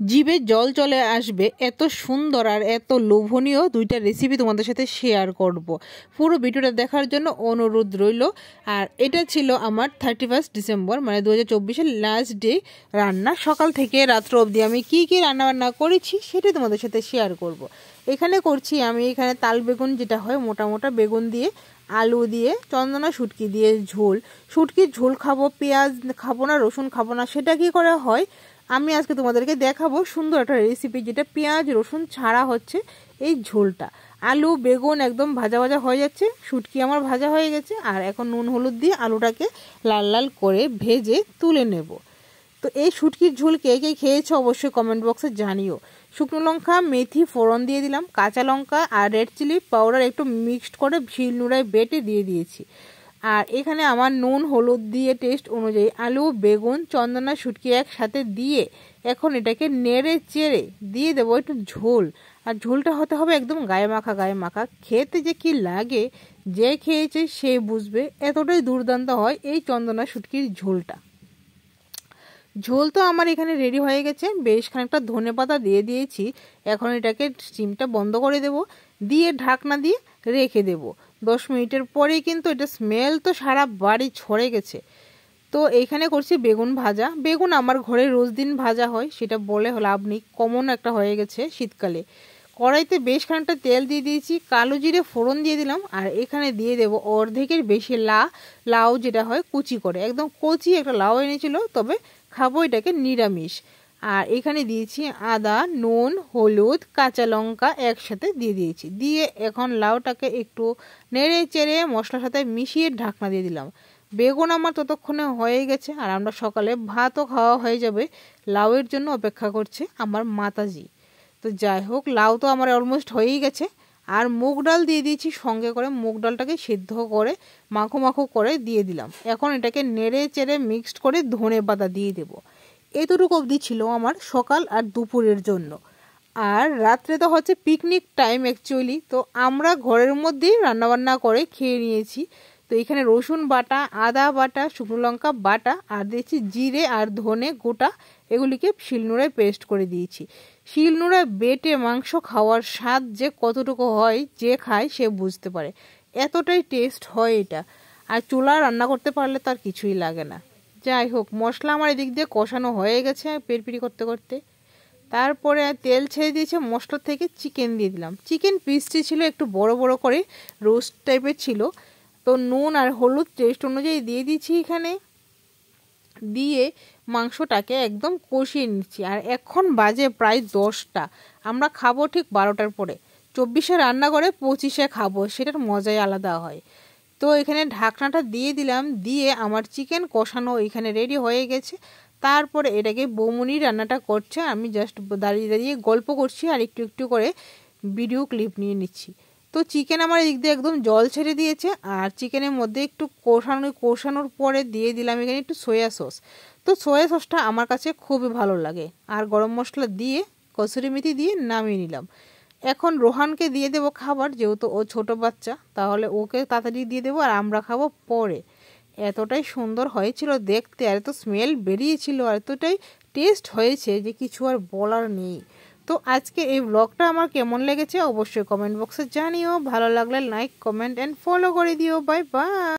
জিভে জল চলে আসবে, এত সুন্দর আর এত লোভনীয় দুইটা রেসিপি তোমাদের সাথে শেয়ার করব। পুরো ভিডিওটা দেখার জন্য অনুরোধ রইল। আর এটা ছিল আমার 31 ডিসেম্বর মানে 2024-এর লাস্ট ডে রান্না। সকাল থেকে রাত্র অবধি আমি কি কি রান্নাবান্না করেছি সেটাই তোমাদের সাথে শেয়ার করব। এখানে করছি আমি এখানে তাল বেগুন, যেটা হয় মোটা মোটা বেগুন দিয়ে, আলু দিয়ে, চন্দনা শুটকি দিয়ে ঝোল। শুটকির ঝোল খাবো, পেঁয়াজ খাবো না, রসুন খাবো না, সেটা কি করে হয় আমি আজকে তোমাদেরকে দেখাবো। সুন্দর একটা রেসিপি, যেটা পেঁয়াজ রসুন ছাড়া হচ্ছে এই ঝোলটা। আলু বেগুন একদম ভাজা ভাজা হয়ে যাচ্ছে, শুটকি আমার ভাজা হয়ে গেছে, আর এখন নুন হলুদ দিয়ে আলুটাকে লাল লাল করে ভেজে তুলে নেব। তো এই শুটকির ঝোল কে কে খেয়েছো অবশ্যই কমেন্ট বক্সে জানিও। শুকনো লঙ্কা মেথি ফোড়ন দিয়ে দিলাম, কাঁচা লঙ্কা আর রেড চিলি পাউডার একটু মিক্সড করে শিলনোড়ায় বেটে দিয়ে দিয়েছি। আর এখানে আমার নুন হলুদ দিয়ে টেস্ট অনুযায়ী আলু বেগুন চন্দনা শুটকি একসাথে দিয়ে এখন এটাকে নেড়ে চেড়ে দিয়ে দেবো একটু ঝোল। আর ঝোলটা হতে হবে একদম গায়ে মাখা গায়ে মাখা। খেতে যে কি লাগে যে খেয়েছে সে বুঝবে, এতটাই দুর্দান্ত হয় এই চন্দনা শুটকির ঝোলটা। ঝোল তো আমার এখানে রেডি হয়ে গেছে, বেশ খানিকটা ধনেপাতা দিয়ে দিয়েছি। এখন এটাকে স্টিমটা বন্ধ করে দেব, দিয়ে ঢাকনা দিয়ে রেখে দেব 10 মিনিটের পরেই কিন্তু এটা স্মেল তো সারা বাড়ি ছড়ে গেছে। তো এইখানে করছি বেগুন ভাজা। বেগুন আমার ঘরে রোজ দিন ভাজা হয়, সেটা বলে লাভ নেই, কমন একটা হয়ে গেছে শীতকালে। কড়াইতে বেশ খানিকটা তেল দিয়ে দিয়েছি, কালো জিরে ফোড়ন দিয়ে দিলাম, আর এখানে দিয়ে দেব অর্ধেকের বেশি লাউ, যেটা হয় কুচি করে, একদম কচি একটা লাউ এনেছিল, তবে খাবো এটাকে নিরামিষ। আর এখানে দিয়েছি আদা নুন হলুদ কাঁচা লঙ্কা একসাথে দিয়ে দিয়েছি, দিয়ে এখন লাউটাকে একটু নেড়ে চেড়ে মশলার সাথে মিশিয়ে ঢাকনা দিয়ে দিলাম। বেগুন আমার ততক্ষণে হয়ে গেছে, আর আমরা সকালে ভাতও খাওয়া হয়ে যাবে। লাউয়ের জন্য অপেক্ষা করছে আমার মাতাজি। তো যাই হোক, লাউ তো আমার অলমোস্ট হয়েই গেছে। আর মুগ ডাল দিয়ে দিয়েছি সঙ্গে করে, মুগ ডালটাকে সিদ্ধ করে মাখো মাখো করে দিয়ে দিলাম। এখন এটাকে নেড়ে চেড়ে মিক্সড করে ধনে পাতা দিয়ে দেবো। এতটুকু অবধি ছিল আমার সকাল আর দুপুরের জন্য। আর রাত্রে তো হচ্ছে পিকনিক টাইম অ্যাকচুয়ালি, তো আমরা ঘরের মধ্যেই রান্নাবান্না করে খেয়ে নিয়েছি। তো এখানে রসুন বাটা আদা বাটা শুকনো লঙ্কা বাটা আর দিয়েছি জিরে আর ধনে গোটা, এগুলিকে শিলনোড়ায় পেস্ট করে দিয়েছি। শিলনোড়ায় বেটে মাংস খাওয়ার স্বাদ যে কতটুকু হয় যে খায় সে বুঝতে পারে, এতটাই টেস্ট হয় এটা। আর চুলা রান্না করতে পারলে তার কিছুই লাগে না। যাই হোক, মশলা আমার এদিক দিয়ে কষানো হয়ে গেছে পেরপিরি করতে করতে। তারপরে তেল ছেড়ে দিয়েছে, মশলা থেকে চিকেন দিয়ে দিলাম। চিকেন পিসটি ছিল একটু বড় বড় করে, রোস্ট টাইপের ছিল। তো নুন আর হলুদ টেস্ট অনুযায়ী দিয়ে দিচ্ছি এখানে, দিয়ে মাংসটাকে একদম কষিয়ে নিচ্ছি। আর এখন বাজে প্রায় 10টা, আমরা খাবো ঠিক 12টার পরে। 24-এ রান্না করে 25-এ খাবো, সেটার মজাই আলাদা হয়। তো এখানে ঢাকনাটা দিয়ে দিলাম, দিয়ে আমার চিকেন কষানো এখানে রেডি হয়ে গেছে। তারপরে এটাকে বৌমনি রান্নাটা করছে, আমি জাস্ট দাঁড়িয়ে দাঁড়িয়ে গল্প করছি আর একটু একটু করে ভিডিও ক্লিপ নিয়ে নিচ্ছি। তো চিকেন আমার এদিক দিয়ে একদম জল ছেড়ে দিয়েছে, আর চিকেনের মধ্যে একটু কষানোর পরে দিয়ে দিলাম এখানে একটু সয়া সস। তো সয়া সসটা আমার কাছে খুবই ভালো লাগে। আর গরম মশলা দিয়ে কসুরি মেথি দিয়ে নামিয়ে নিলাম। এখন রোহানকে দিয়ে দেবো খাবার, যেহেতু ও ছোট বাচ্চা, তাহলে ওকে তাড়াতাড়ি দিয়ে দেবো আর আমরা খাবো পরে। এতটাই সুন্দর হয়েছিল দেখতে, আর এত স্মেল বেরিয়েছিল, আর এতটাই টেস্ট হয়েছে যে কিছু আর বলার নেই। তো আজকে এই ব্লগটা আমার কেমন লেগেছে অবশ্যই কমেন্ট বক্সে জানিও। ভালো লাগলে লাইক কমেন্ট অ্যান্ড ফলো করে দিও। Bye bye.